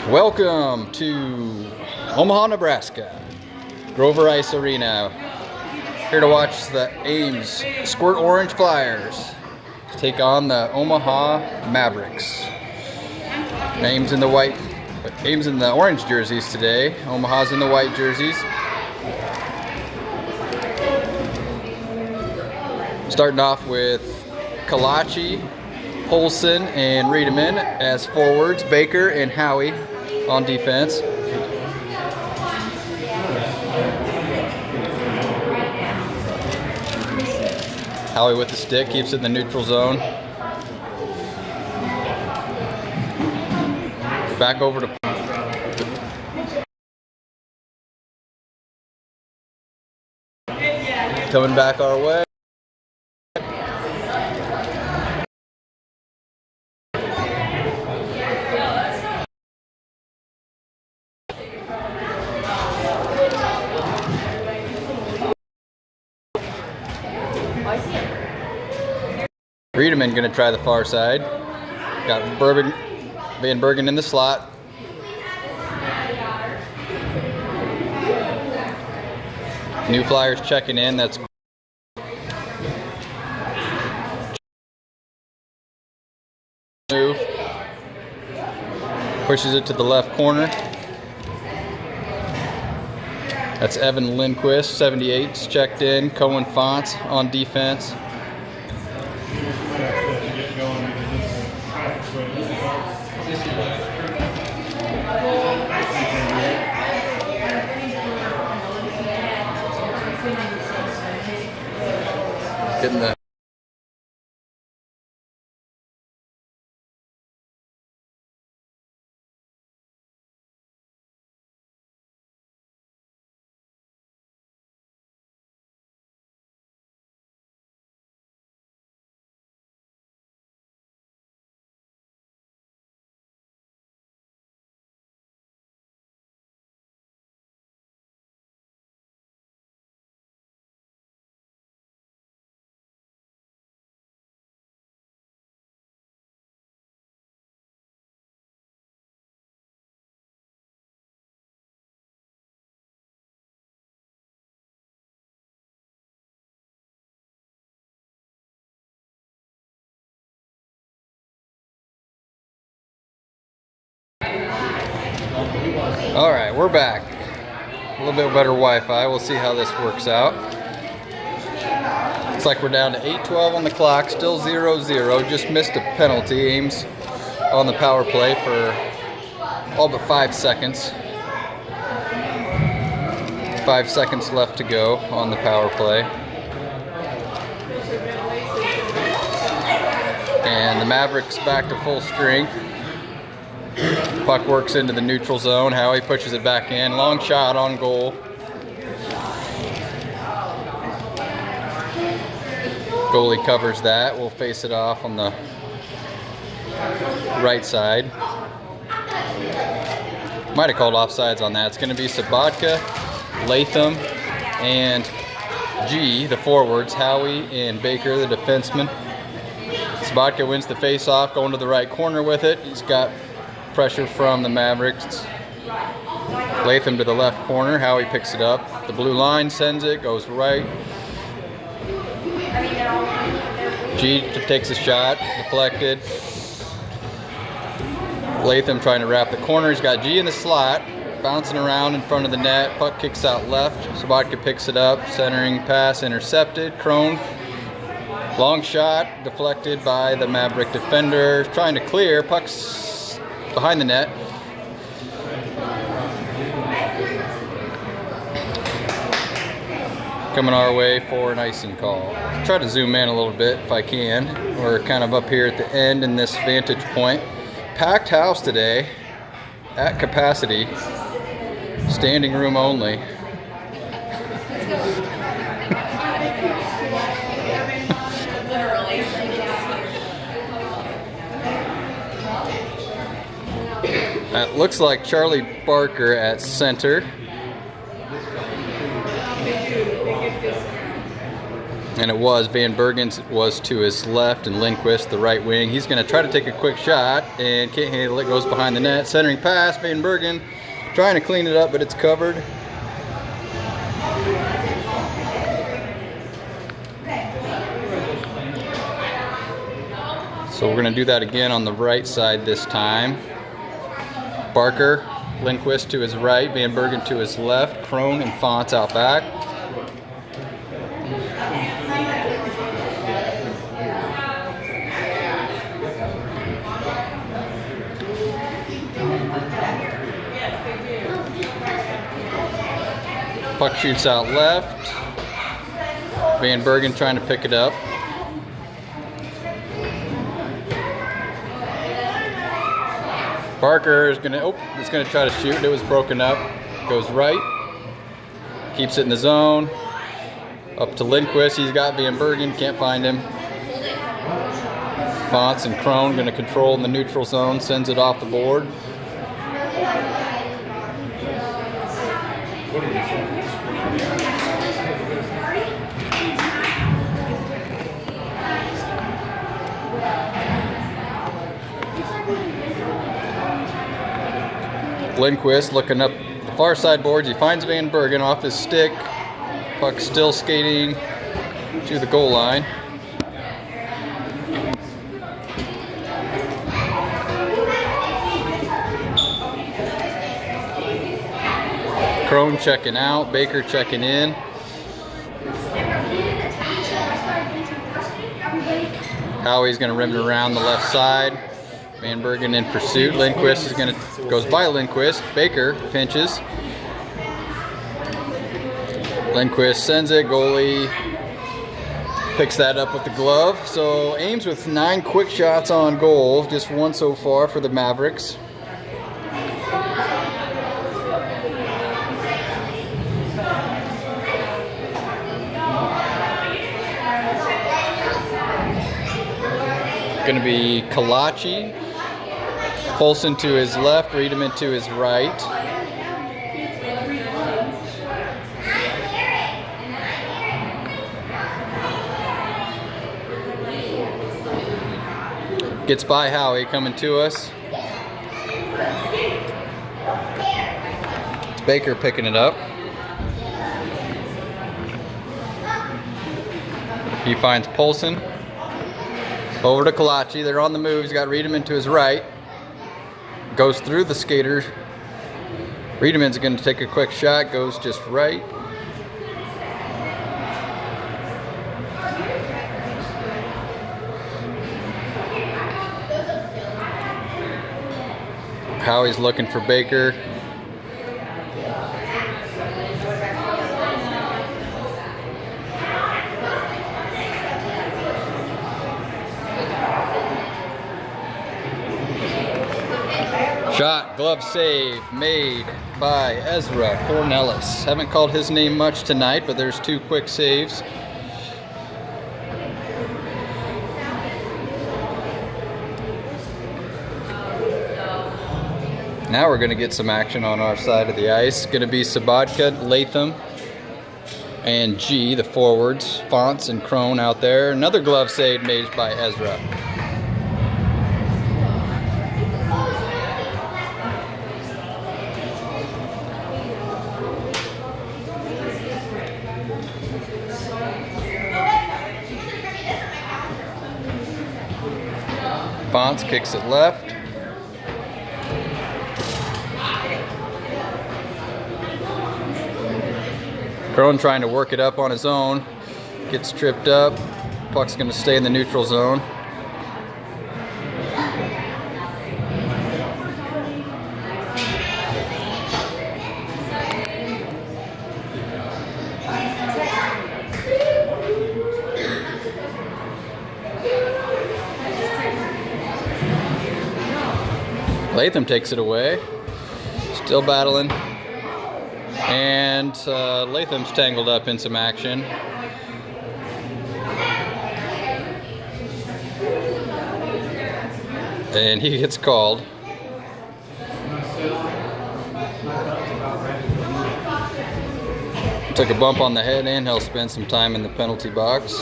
Welcome to Omaha, Nebraska, Grover Ice Arena. Here to watch the Ames Squirt Orange Flyers take on the Omaha Mavericks. Ames in the orange jerseys today. Omaha's in the white jerseys. Starting off with Kalachi, Polson, and Riedemann as forwards. Baker and Howie on defense. Howie with the stick, keeps it in the neutral zone. Back over to coming back our way. Riedemann going to try the far side. Got Van Bergen in the slot. New Flyers checking in. That's move. Pushes it to the left corner. That's Evan Lindquist, 78's checked in. Cohen Fonts on defense. Getting the all right, we're back. A little bit better Wi-Fi. We'll see how this works out. Looks like we're down to 8:12 on the clock. Still 0-0. Just missed a penalty. Ames on the power play for all but 5 seconds. 5 seconds left to go on the power play. And the Mavericks back to full strength. Puck works into the neutral zone. Howie pushes it back in. Long shot on goal. Goalie covers that. We'll face it off on the right side. Might have called offsides on that. It's going to be Sabatka, Latham, and G, the forwards. Howie and Baker, the defenseman. Sabatka wins the face-off, going to the right corner with it. He's got pressure from the Mavericks. Latham to the left corner. Howie picks it up. The blue line sends it, goes right. G takes a shot, deflected. Latham trying to wrap the corner. He's got G in the slot, bouncing around in front of the net. Puck kicks out left. Sabatka picks it up. Centering pass intercepted. Crone. Long shot, deflected by the Maverick defender. Trying to clear. Puck's behind the net. Coming our way for an icing call. Try to zoom in a little bit if I can. We're kind of up here at the end in this vantage point. Packed house today, at capacity, standing room only. It looks like Charlie Barker at center. And it was. Van Bergen was to his left and Lindquist the right wing. He's going to try to take a quick shot and can't handle it. Goes behind the net. Centering pass. Van Bergen trying to clean it up, but it's covered. So we're going to do that again on the right side this time. Barker, Lindquist to his right, Van Bergen to his left, Crone and Fonts out back. Puck shoots out left. Van Bergen trying to pick it up. Barker is gonna try to shoot. It was broken up. Goes right. Keeps it in the zone. Up to Lindquist. He's got Van Bergen. Can't find him. Fonts and Crone gonna control in the neutral zone. Sends it off the board. Lindquist looking up the far side boards. He finds Van Bergen off his stick. Puck still skating to the goal line. Crone checking out. Baker checking in. Howie's going to rim it around the left side. Van Bergen in pursuit. Lindquist goes by Lindquist. Baker pinches. Lindquist sends it. Goalie picks that up with the glove. So Ames with 9 quick shots on goal. Just 1 so far for the Mavericks. Going to be Kalachi. Polson to his left, Riedemann to his right. Gets by Howie coming to us. It's Baker picking it up. He finds Polson. Over to Kalachi. They're on the move. He's got Riedemann to his right. Goes through the skater. Riedemann's going to take a quick shot. Goes just right. Howie's looking for Baker. Shot, glove save made by Ezra Cornelis. Haven't called his name much tonight, but there's 2 quick saves. Now we're going to get some action on our side of the ice. Going to be Sabatka, Latham, and G, the forwards. Fonts and Crone out there. Another glove save made by Ezra. Fonts kicks it left. Crone trying to work it up on his own. Gets tripped up. Puck's going to stay in the neutral zone. Latham takes it away. Still battling. And Latham's tangled up in some action. And he gets called. Took a bump on the head and he'll spend some time in the penalty box.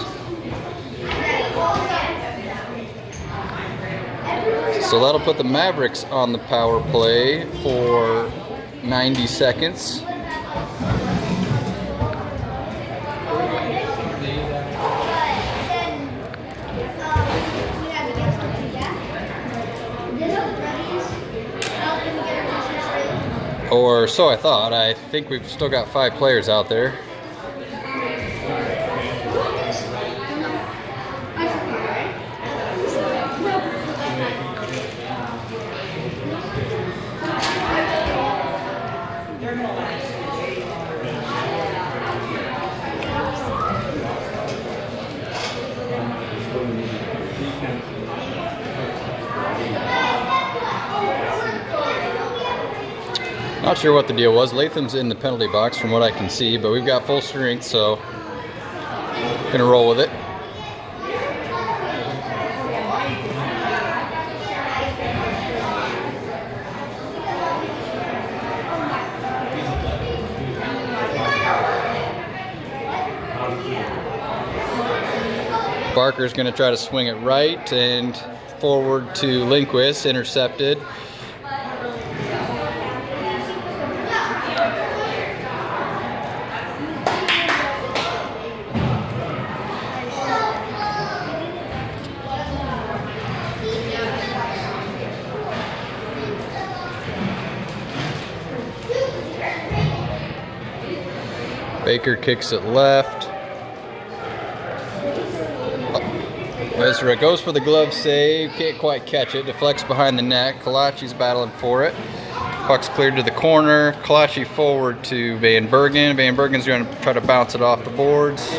So that'll put the Mavericks on the power play for 90 seconds. Or so I thought. I think we've still got 5 players out there. Not sure what the deal was. Latham's in the penalty box from what I can see, but we've got full strength, so gonna roll with it. Barker's gonna try to swing it right and forward to Lindquist, intercepted. Baker kicks it left. Ezra goes for the glove save, can't quite catch it, deflects behind the net. Kalachi's battling for it. Puck's cleared to the corner. Kalachi forward to Van Bergen. Van Bergen's going to try to bounce it off the boards.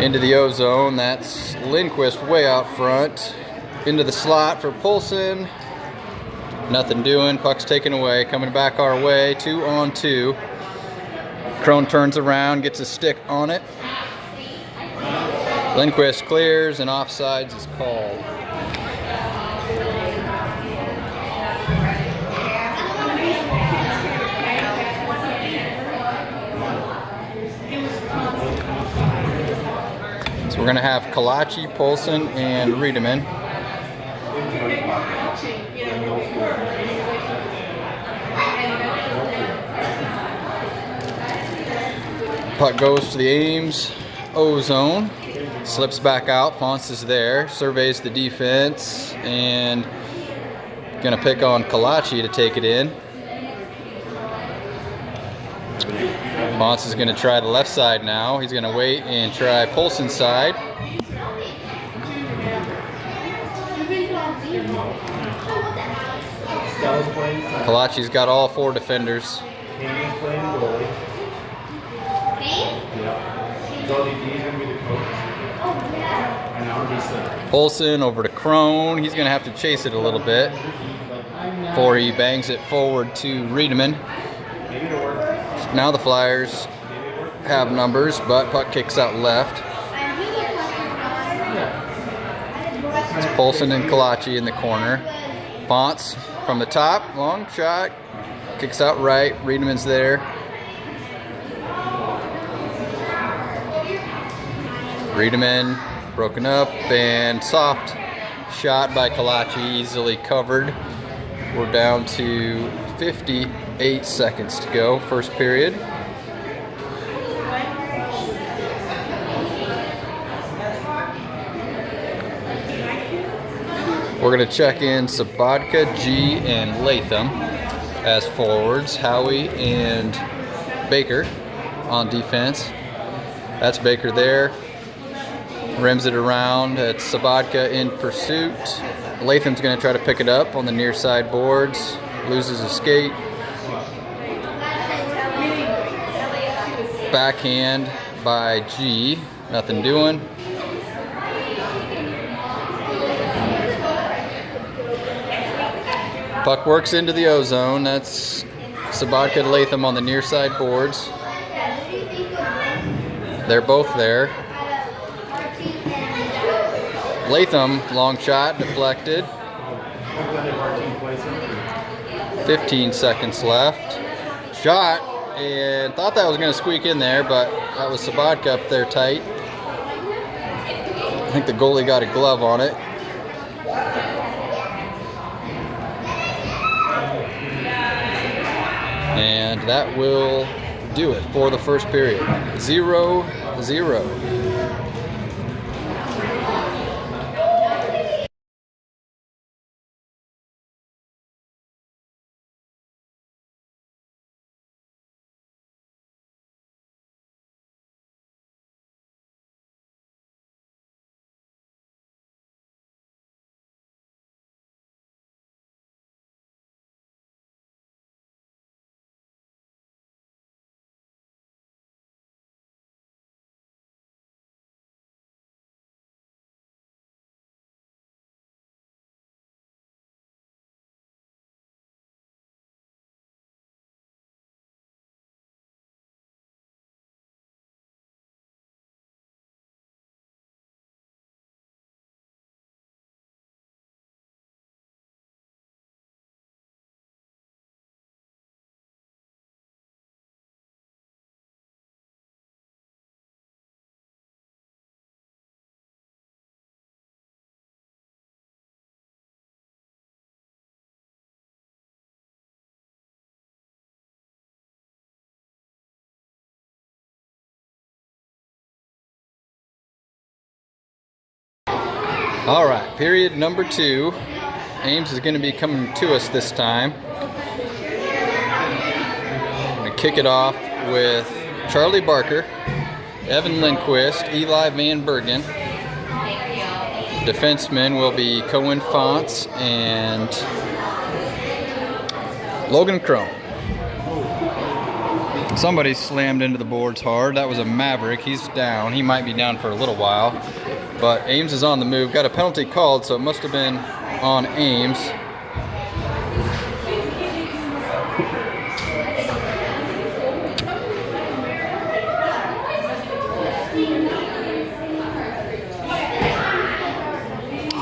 Into the O-zone, that's Lindquist way out front. Into the slot for Poulsen. Nothing doing, puck's taken away, coming back our way, 2-on-2. Crone turns around, gets a stick on it. Lindquist clears and offsides is called. So we're gonna have Kalachi, Poulsen, and Riedemann. Puck goes to the Ames O-zone, slips back out, Ponce is there, surveys the defense, and gonna pick on Kalachi to take it in. Ponce is gonna try the left side now. He's gonna wait and try Poulsen's side. Kalachi's got all 4 defenders. Poulsen over to Crone. He's going to have to chase it a little bit before he bangs it forward to Riedemann. Now the Flyers have numbers, but puck kicks out left. It's Poulsen and Kalachi in the corner. Ponce from the top, long shot, kicks out right. Riedemann's there. Riedemann broken up and soft shot by Kalachi, easily covered. We're down to 58 seconds to go, first period. We're going to check in Sabatka, G, and Latham as forwards. Howie and Baker on defense. That's Baker there. Rims it around. It's Sabatka in pursuit. Latham's going to try to pick it up on the near side boards. Loses his skate. Backhand by G. Nothing doing. Puck works into the O-zone. That's Sabatka and Latham on the near side boards. They're both there. Latham, long shot, deflected. 15 seconds left. Shot, and thought that was going to squeak in there, but that was Sabatka up there tight. I think the goalie got a glove on it. And that will do it for the first period. 0-0. All right, period number 2. Ames is going to be coming to us this time. I'm going to kick it off with Charlie Barker, Evan Lindquist, Eli Van Bergen. Defensemen will be Cohen Fonts and Logan Crone. Somebody slammed into the boards hard. That was a Maverick. He's down. He might be down for a little while. But Ames is on the move. Got a penalty called, so it must have been on Ames.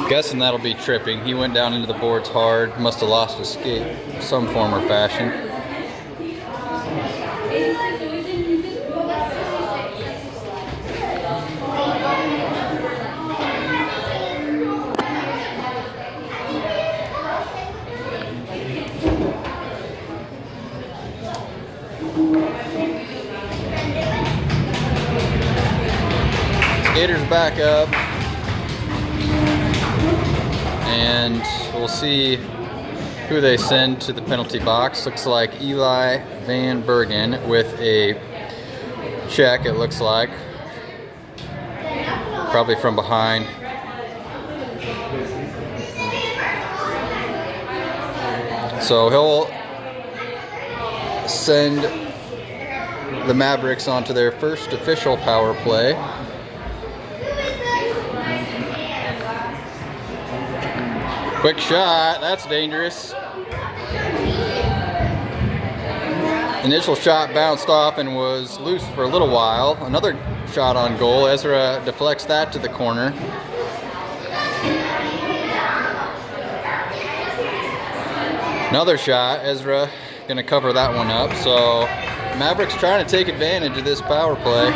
Guessing that'll be tripping. He went down into the boards hard. Must have lost his skate some form or fashion. Skaters back up, and we'll see who they send to the penalty box. Looks like Eli Van Bergen with a check, it looks like. Probably from behind. So he'll send the Mavericks onto their first official power play. Quick shot, that's dangerous. Initial shot bounced off and was loose for a little while. Another shot on goal. Ezra deflects that to the corner. Another shot. Ezra gonna cover that one up. So Mavericks trying to take advantage of this power play.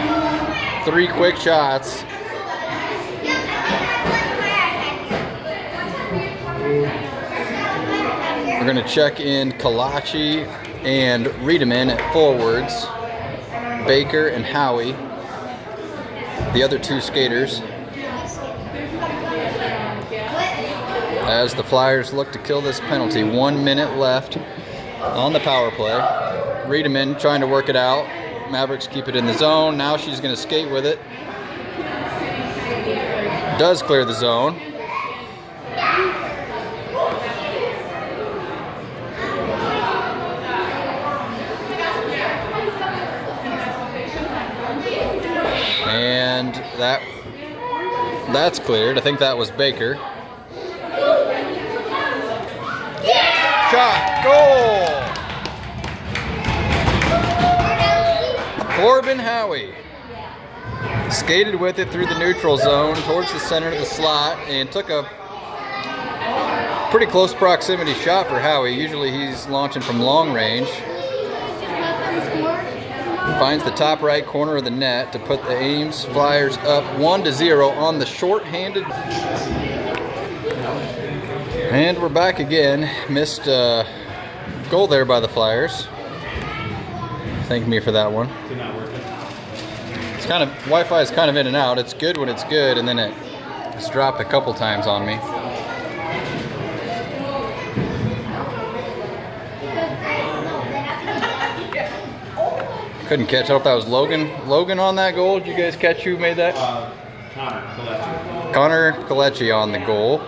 3 quick shots. We're going to check in Kalachi and Riedemann at forwards. Baker and Howie, the other 2 skaters. As the Flyers look to kill this penalty. 1 minute left on the power play. Riedemann trying to work it out. Mavericks keep it in the zone. Now she's going to skate with it. Does clear the zone. And that's cleared. I think that was Baker. Shot, goal! Corbin Howie skated with it through the neutral zone towards the center of the slot and took a pretty close proximity shot for Howie. Usually he's launching from long range. Finds the top right corner of the net to put the Ames Flyers up 1-0 on the short-handed. And we're back again. Missed goal there by the Flyers. Thank me for that one. It's kind of, Wi-Fi is kind of in and out. It's good when it's good, and then it's dropped a couple times on me. Couldn't catch. I hope that was Logan. Logan on that goal. Did you guys catch who made that? Connor Kalechi on the goal.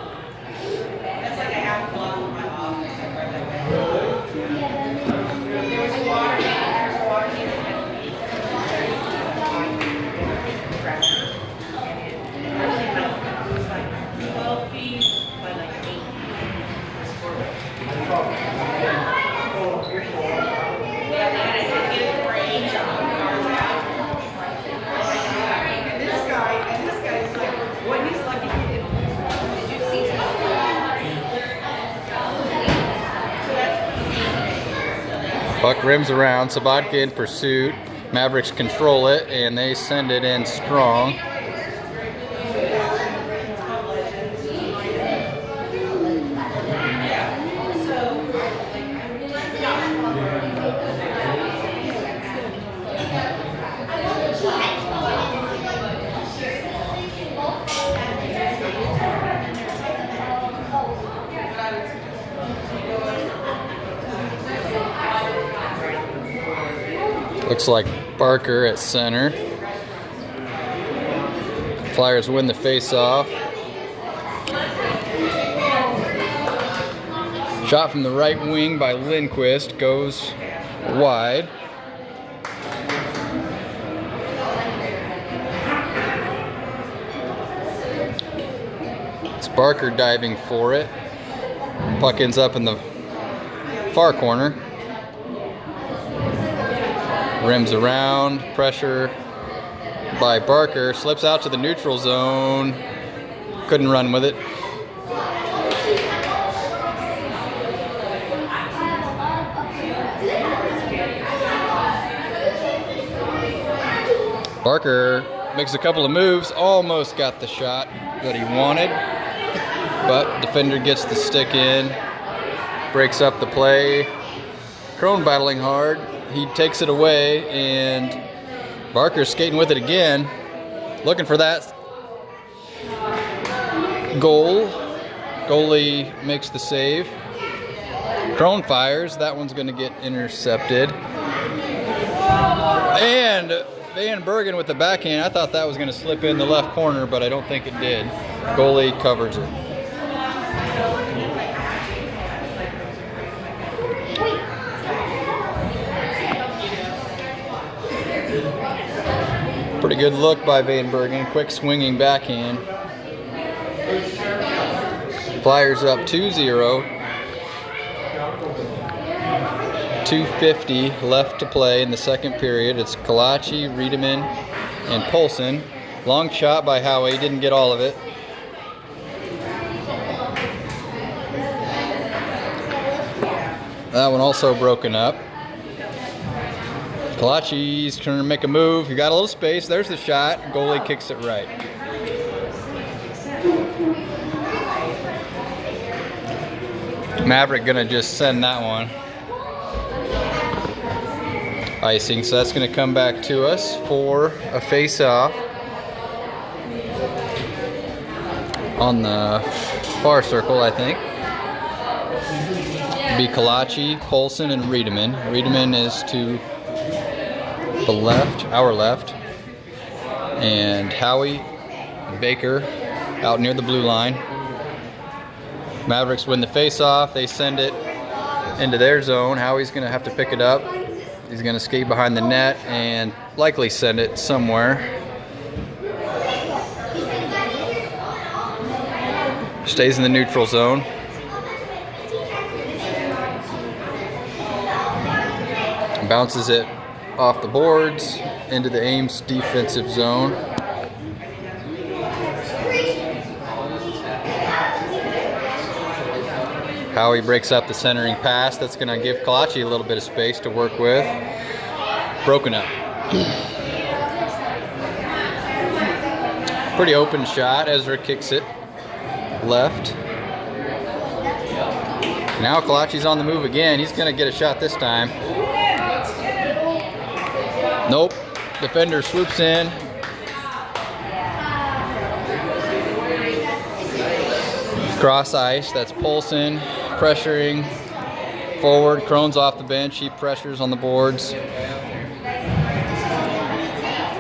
Puck rims around, Sabatka in pursuit. Mavericks control it, and they send it in strong. Looks like Barker at center. Flyers win the face-off. Shot from the right wing by Lindquist goes wide. It's Barker diving for it. Puck ends up in the far corner. Rims around, pressure by Barker, slips out to the neutral zone, couldn't run with it. Barker makes a couple of moves, almost got the shot that he wanted, but defender gets the stick in, breaks up the play. Crone battling hard. He takes it away, and Barker's skating with it again, looking for that goal. Goalie makes the save. Crone fires. That one's going to get intercepted. And Van Bergen with the backhand. I thought that was going to slip in the left corner, but I don't think it did. Goalie covers it. Pretty good look by Van Bergen. Quick swinging backhand. Flyers up 2-0. 2:50 left to play in the second period. It's Kalachi, Riedemann, and Polson. Long shot by Howie. Didn't get all of it. That one also broken up. Kalachi's trying to make a move. He got a little space. There's the shot. Goalie kicks it right. Maverick gonna just send that one. Icing, so that's gonna come back to us for a face-off on the far circle, I think. Be Kalachi, Polson, and Riedemann. Riedemann is to the left, our left, and Howie and Baker out near the blue line. Mavericks win the face-off. They send it into their zone. Howie's going to have to pick it up. He's going to skate behind the net and likely send it somewhere. Stays in the neutral zone. Bounces it off the boards into the Ames defensive zone. Howie breaks up the centering pass. That's going to give Kalachi a little bit of space to work with. broken up. Pretty open shot. Ezra kicks it left. Now Kalachi's on the move again. He's going to get a shot this time. Nope. Defender swoops in. Cross ice. That's Polson pressuring forward. Crone's off the bench. He pressures on the boards.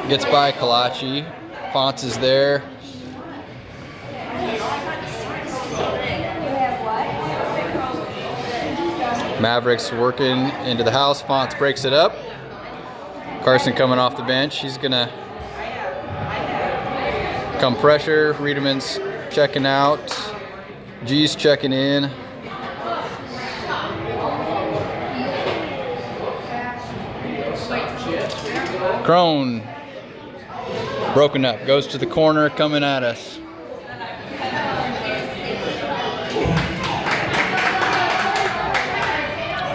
Gets by Kalachi. Fonts is there. Mavericks working into the house. Fonts breaks it up. Carson coming off the bench. He's gonna come pressure. Riedemann's checking out. G's checking in. Crone broken up, goes to the corner, coming at us.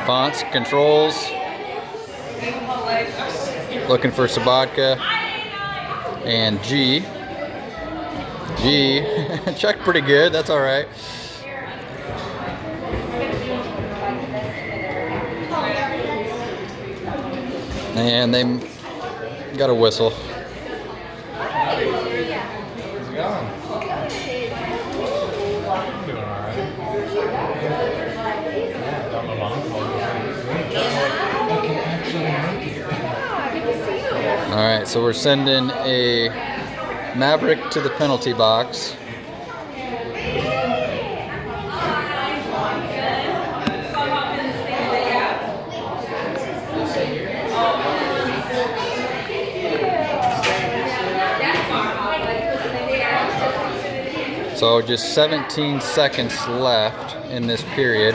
Fonts controls, looking for Sabatka and G checked pretty good, that's all right. And they got a whistle. All right, so we're sending a Maverick to the penalty box. So just 17 seconds left in this period.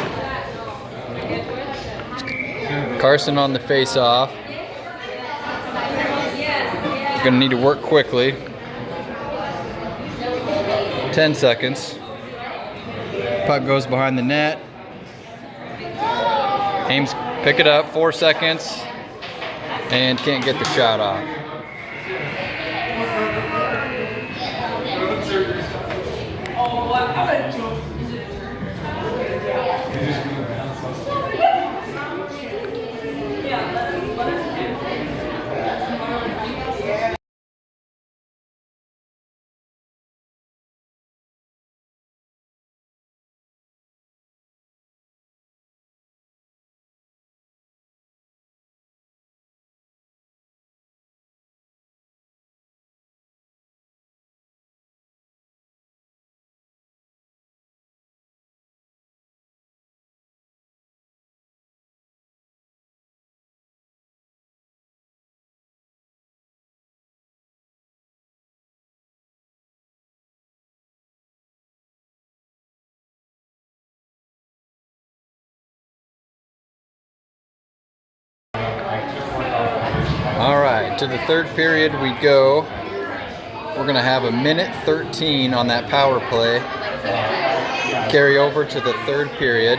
Carson on the face-off. Gonna need to work quickly. 10 seconds. Puck goes behind the net. Ames pick it up, 4 seconds. And can't get the shot off. All right, to the third period we go. We're gonna have a minute 13 on that power play. Carry over to the third period.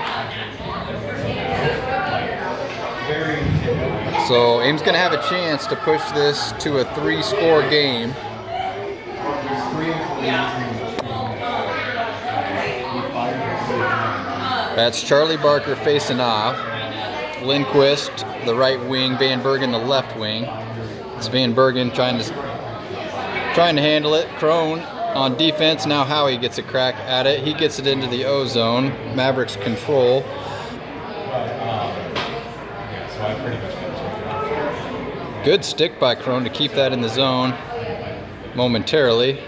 So Ames gonna have a chance to push this to a 3-score game. That's Charlie Barker facing off. Lindquist, the right wing, Van Bergen, the left wing. It's Van Bergen trying to handle it. Crone on defense. Now Howie gets a crack at it. He gets it into the O zone. Mavericks control. Good stick by Crone to keep that in the zone momentarily.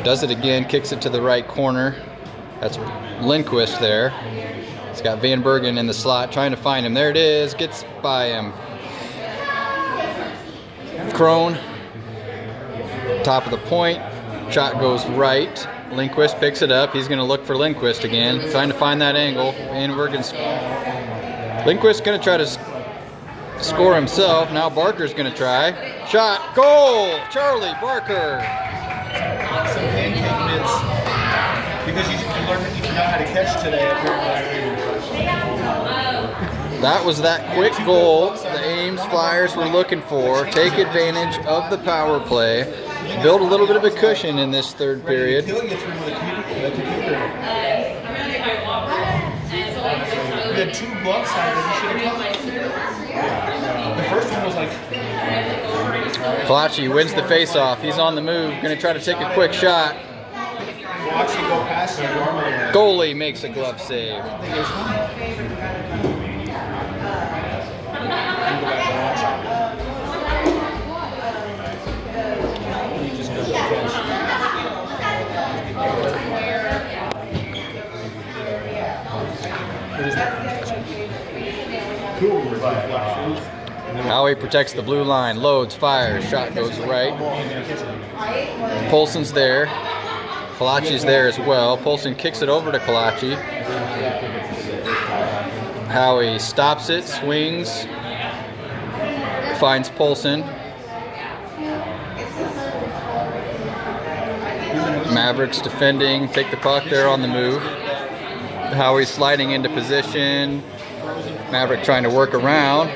Does it again, kicks it to the right corner. That's Lindquist there. He's got Van Bergen in the slot, trying to find him. There it is, gets by him. Crone, top of the point, shot goes right. Lindquist picks it up. He's gonna look for Lindquist again, trying to find that angle. Van Bergen's, Lindquist's gonna try to score himself. Now Barker's gonna try. Shot, goal, Charlie Barker. Because you learned that you know how to catch today, apparently. That was that quick goal the Ames Flyers were looking for. Take advantage of the power play. Build a little bit of a cushion in this third period. The two block sides that you should have caught. The first one was like... Kalachi wins the face-off. He's on the move. Going to try to take a quick shot. Watch you go past you. Goalie makes a glove save. Howie protects the blue line, loads, fires, shot goes right. Polson's there. Kalachi's there as well. Polson kicks it over to Kalachi. Howie stops it, swings, finds Polson. Mavericks defending, take the puck there on the move. Howie sliding into position. Maverick trying to work around.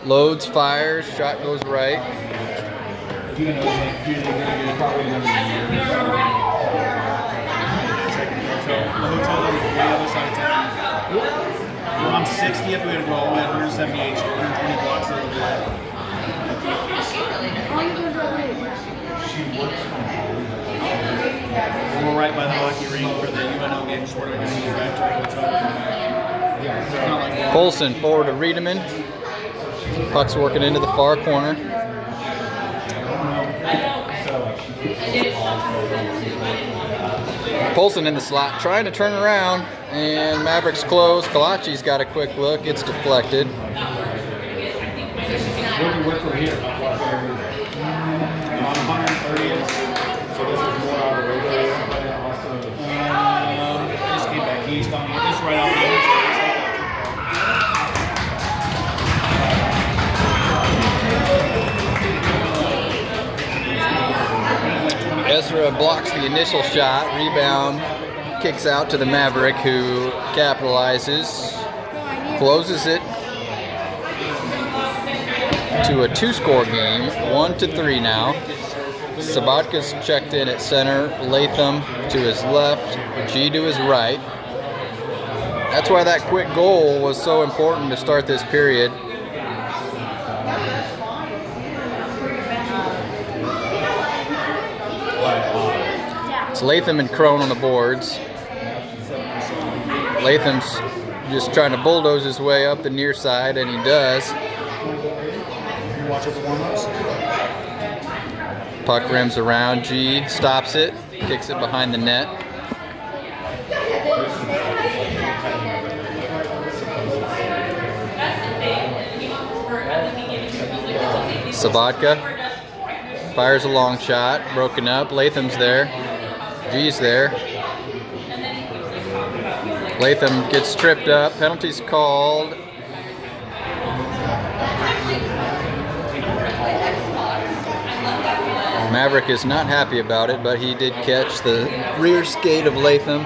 Loads, fires, shot goes right. We're on 60th, we had to go all the way 178, so 120 blocks over We're right by the hockey rink for the UNO game, so we're going to go back to the hotel. Polson forward to Riedemann. Puck's working into the far corner. Polson in the slot, trying to turn around, and Mavericks close. Kalachi's got a quick look. It's deflected. Where do you work from here? On 130th. So this is more out of the radio. Just came back east on this right out there. Ezra blocks the initial shot, rebound, kicks out to the Maverick, who capitalizes, closes it to a 2-score game, 1-3 now. Sabatka's checked in at center, Latham to his left, G to his right. That's why that quick goal was so important to start this period. It's Latham and Crone on the boards. Latham's just trying to bulldoze his way up the near side, and he does. Puck rims around. G stops it, kicks it behind the net. Sabatka fires a long shot, broken up. Latham's there. G's there. Latham gets tripped up. Penalty's called. Maverick is not happy about it, but he did catch the rear skate of Latham.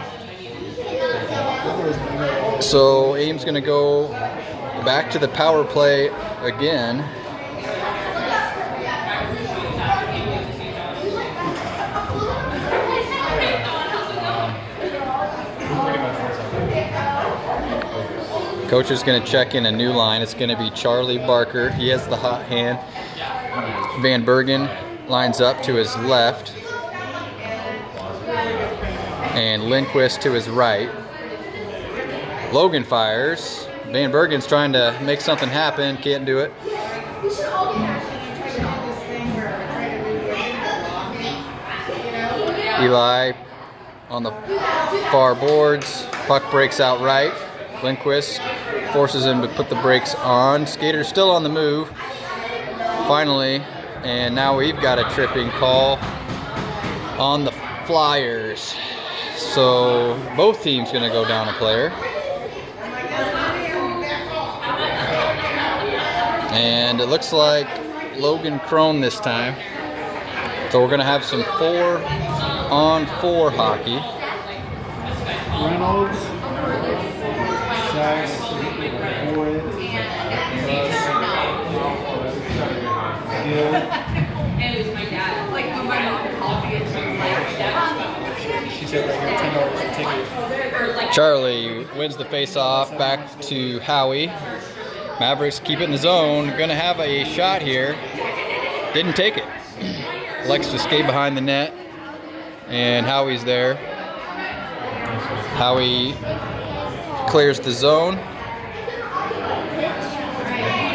So Ames going to go back to the power play again. Coach is going to check in a new line. It's going to be Charlie Barker. He has the hot hand. Van Bergen lines up to his left. And Lindquist to his right. Logan fires. Van Bergen's trying to make something happen. Can't do it. Eli on the far boards. Puck breaks out right. Lindquist forces him to put the brakes on. Skater's still on the move. Finally, and now we've got a tripping call on the Flyers. So both teams going to go down a player. And it looks like Logan Crone this time. So we're going to have some 4-on-4 hockey. Reynolds, Sachs, Boyd, And it was my dad. Like when my mom called me and she was like, Dad, She said right here, $10 a ticket. or like Charlie wins the face-off, back to Howie. Mavericks keep it in the zone. Gonna have a shot here. Didn't take it. Likes to skate behind the net. And Howie's there. Howie clears the zone.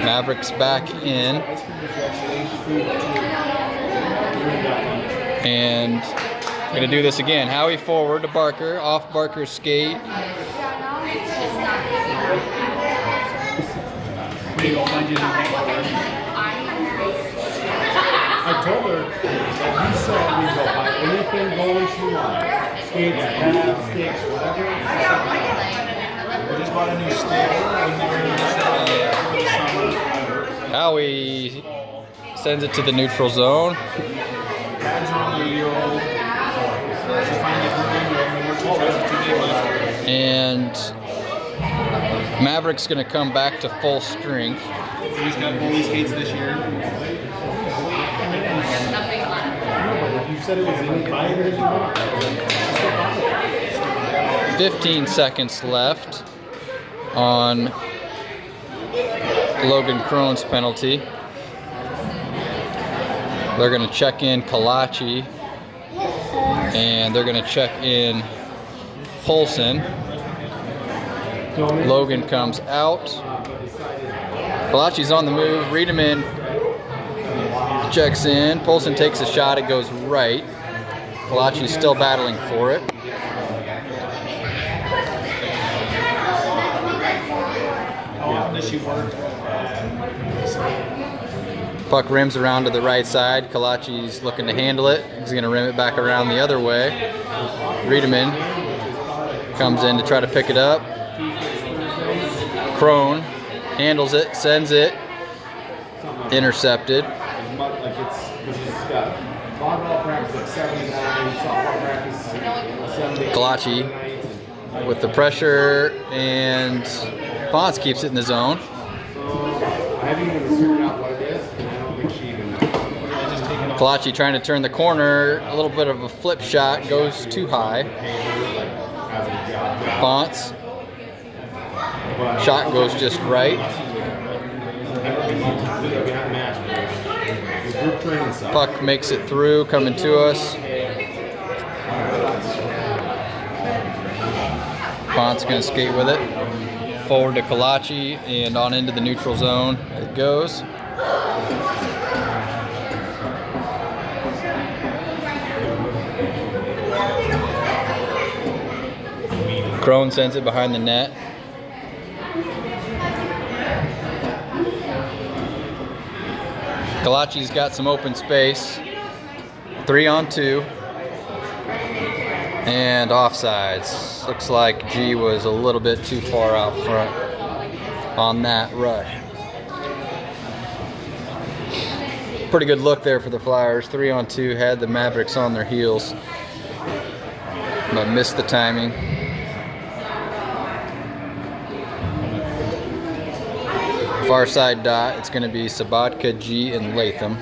Mavericks back in. And gonna do this again. Howie forward to Barker, off Barker's skate. I told her that he said we go buy anything going she wants. Skates, pads, sticks, whatever. We just bought a new stick and they're going to sell it for the summer. Howie sends it to the neutral zone. Pads are on the year-old. She's finally getting more tools as 2 days left. And Maverick's gonna come back to full strength. We just got bully skates this year. nothing left. You said it was in 5 years ago. 15 seconds left on Logan Crone's penalty. They're going to check in Kalachi, and they're going to check in Polson. Logan comes out. Kalachi's on the move. Riedemann checks in. Polson takes a shot. It goes right. Kalachi's still battling for it. How often does she work? Puck rims around to the right side. Kalachi's looking to handle it. He's going to rim it back around the other way. Riedemann comes in to try to pick it up. Crone handles it, sends it. Intercepted. Like it's got volleyball practice at 79, softball practice 78. Kalachi with the pressure, and Fonz keeps it in the zone. I haven't even figured out what it is, and I don't think she even knows. Kalachi trying to turn the corner. A little bit of a flip shot, goes too high. Fonz. Shot goes just right. Puck makes it through, coming to us. Font's going to skate with it. Forward to Kalachi and on into the neutral zone. It goes. Crone sends it behind the net. Kalachi's got some open space. 3-on-2. And offsides. Looks like G was a little bit too far out front on that rush. Pretty good look there for the Flyers. 3-on-2, had the Mavericks on their heels, but missed the timing. Far side dot, it's going to be Sabatka, G, and Latham.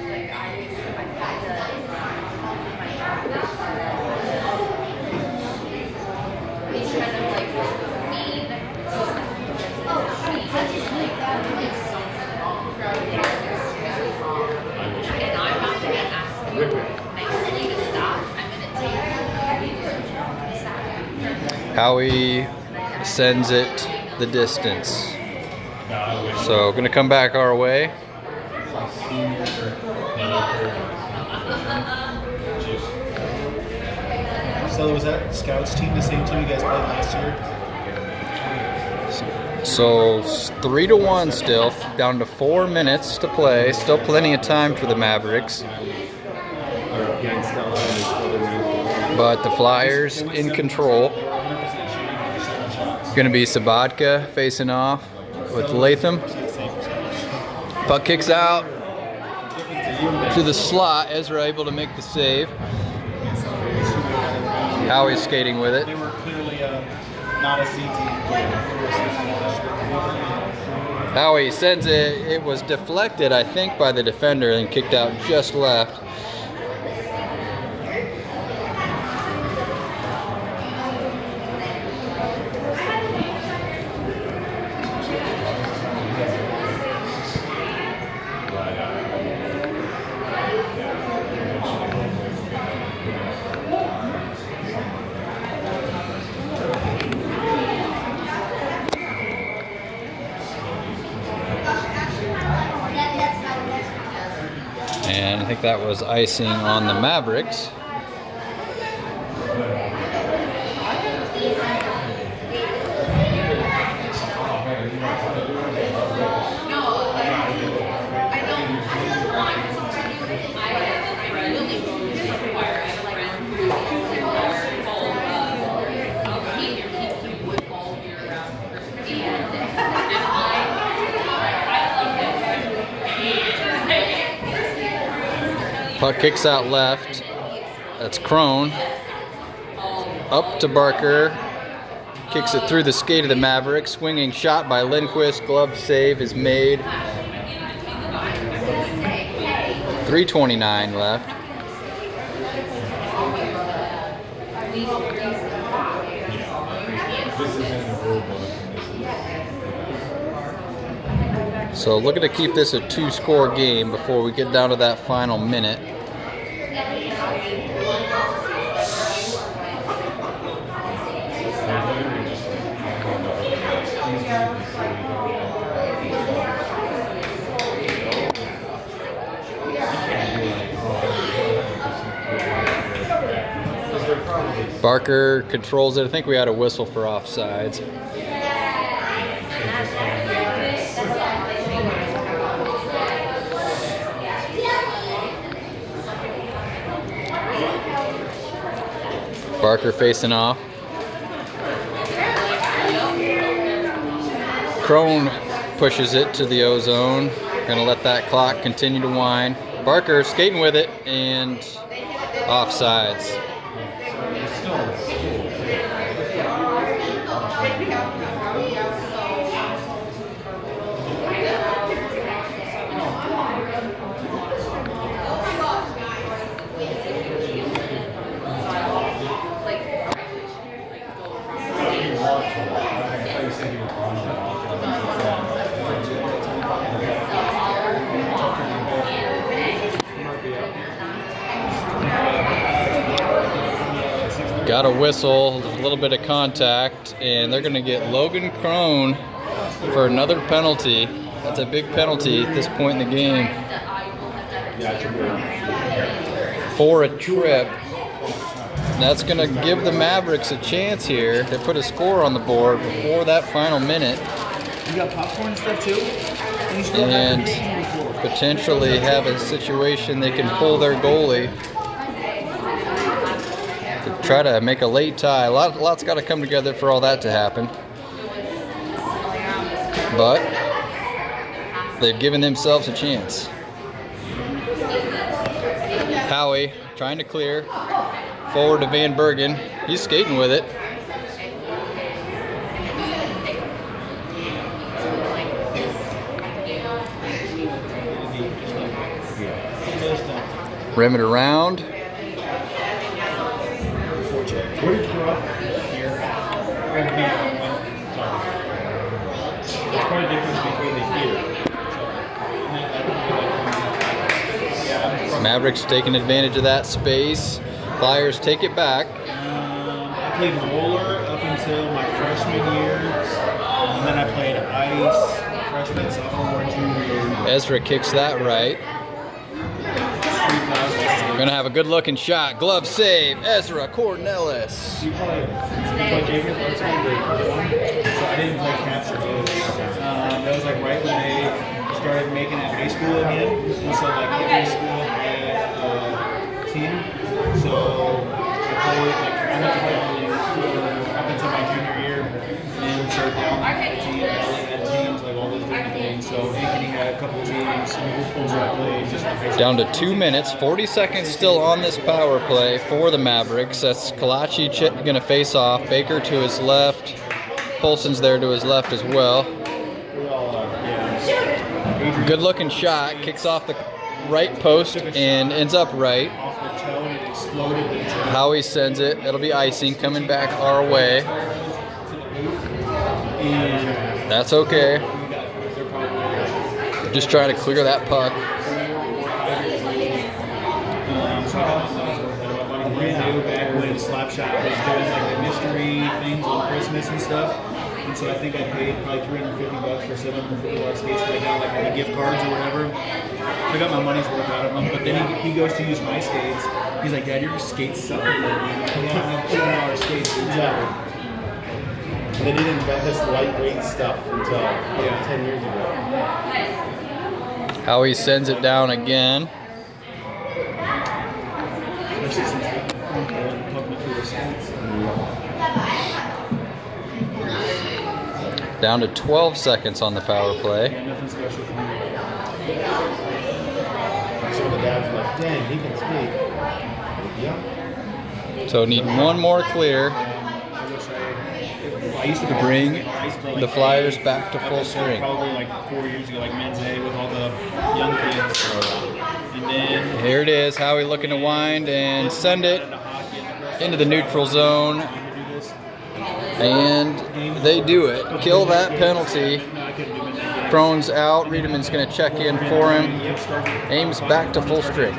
Howie sends it the distance. So gonna come back our way. So was that Scouts team the same team you guys played last year? So 3-1 still, down to 4 minutes to play. Still plenty of time for the Mavericks. But the Flyers in control. Gonna be Sabatka facing off with Latham. Puck kicks out to the slot. Ezra able to make the save. Howie's skating with it. They were clearly not a C team. Howie sends it. It was deflected, I think, by the defender and kicked out just left. And I think that was icing on the Mavericks. Puck kicks out left. That's Crone. Up to Barker. Kicks it through the skate of the Mavericks. Swinging shot by Lindquist. Glove save is made. 3:29 left. So looking to keep this a 2-score game before we get down to that final minute. Barker controls it. I think we had a whistle for offsides. Barker facing off. Crone pushes it to the O-zone. Gonna let that clock continue to wind. Barker skating with it and offsides. Got a whistle, a little bit of contact, and they're going to get Logan Crone for another penalty. That's a big penalty at this point in the game. For a trip. That's going to give the Mavericks a chance here to put a score on the board before that final minute. You got popcorn and stuff too? And potentially have a situation they can pull their goalie to try to make a late tie. Lots got to come together for all that to happen. But they've given themselves a chance. Howie trying to clear. Forward to Van Bergen. He's skating with it. Rim it around. Mavericks taking advantage of that space. Flyers take it back. I played roller up until my freshman year, and then I played ice freshman, sophomore, junior year. Ezra kicks that right. Gonna have a good looking shot. Glove save. Ezra Cornelis. You played junior varsity, so I didn't play caps or boots. That was like right when they started making it high school again, and so like every school had a team. So I played I went to play up until my junior year, and started down the team, had teams, like all those different things. So Ankeny had a couple teams, so I played just high school. Down to 2 minutes, 40 seconds still on this power play for the Mavericks. That's Kalachi gonna face off. Baker to his left. Polson's there to his left as well. Yeah. Good looking shot, kicks off the right post and ends up right. Off the toe and it exploded the toe. Howie sends it. It'll be icing coming back our way. And That's okay. they're probably Just trying to clear that puck. so I got my brand new back when Slapshot was doing like the mystery things on Christmas and stuff. And so I think I paid probably $350 for $750 skates. I got like all the gift cards or whatever. So I got my money's worth out of them. But then he goes to use my skates. He's like, Dad, your skates suck. I don't have $200 skates. Exactly. They didn't invent this lightweight stuff until 10 years ago. Howie sends it down again. Especially since they talk me through their skates. Down to 12 seconds on the power play. Yeah, nothing special for me. Some of the dads were like, dang, he can skate. Yeah. So need one more clear I wish I used to bring I used to play, like, the Flyers back to I full played strength. Probably like 4 years ago, like men's A with all the young kids. And then Here it is. Howie looking to wind and send it into the neutral zone. And they do it. Kill that penalty. Crone's out. Riedeman's going to check in for him. Ames back to full strength.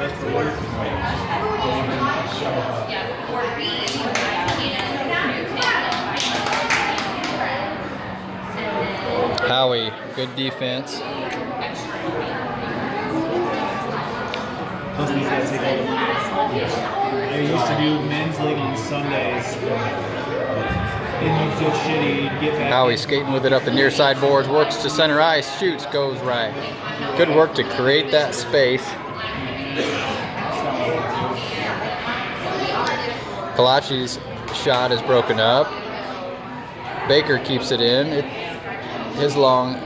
Howie, good defense. Plus these guys take all the money. I used to do men's league on Sundays. And you feel shitty, get back. Howie skating with it up the near side boards, works to center ice, shoots, goes right. Good work to create that space. Kalachi's shot is broken up. Baker keeps it in. His long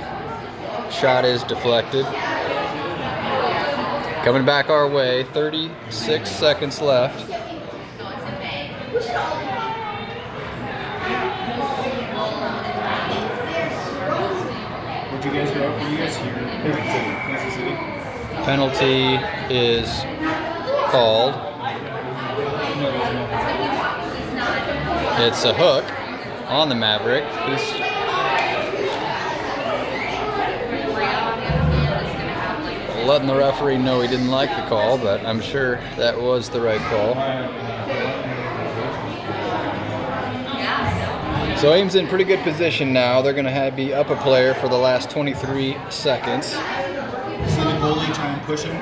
shot is deflected. Coming back our way, 36 seconds left. Where'd you guys grow up? Were you guys here? Kansas City. Penalty is called. It's a hook on the Maverick. He's letting the referee know he didn't like the call, but I'm sure that was the right call. So Ames in pretty good position now. They're going to be up a player for the last 23 seconds. See the goalie try and push him?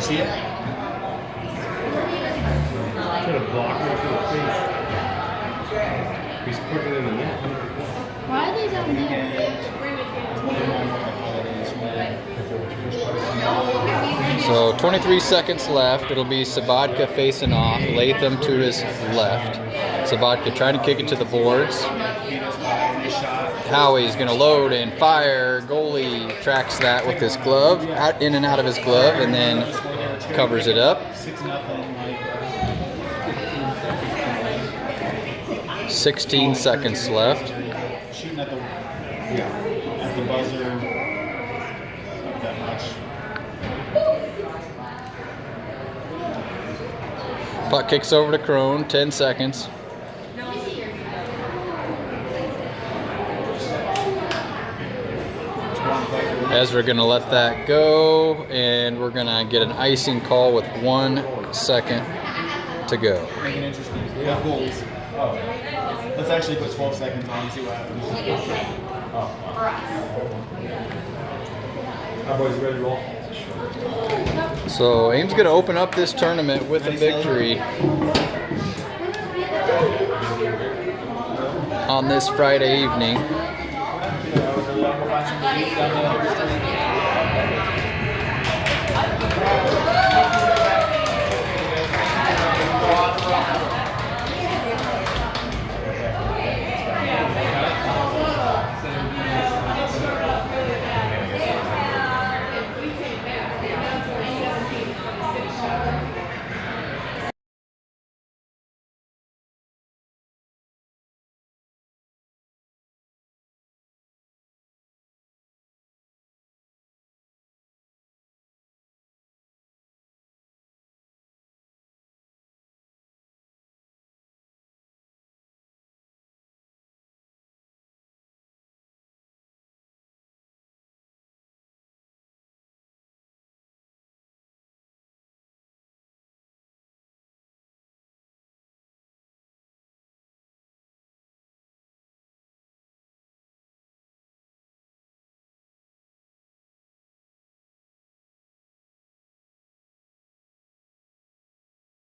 See it? Could have blocked him through the face. He's quicker than the net. Why are they down there? So 23 seconds left. It'll be Sabatka facing off. Latham to his left. Sabatka trying to kick it to the boards. Howie's going to load and fire. Goalie tracks that with his glove, in and out of his glove, and then covers it up. 16 seconds left. Shooting at the buzzer. Not that much. Puck kicks over to Crone. 10 seconds. Ezra gonna let that go, and we're gonna get an icing call with 1 second to go. Make it interesting. We have goals. Let's actually put 12 seconds on and see what happens. Our boys ready to roll? So Ames gonna open up this tournament with a victory on this Friday evening.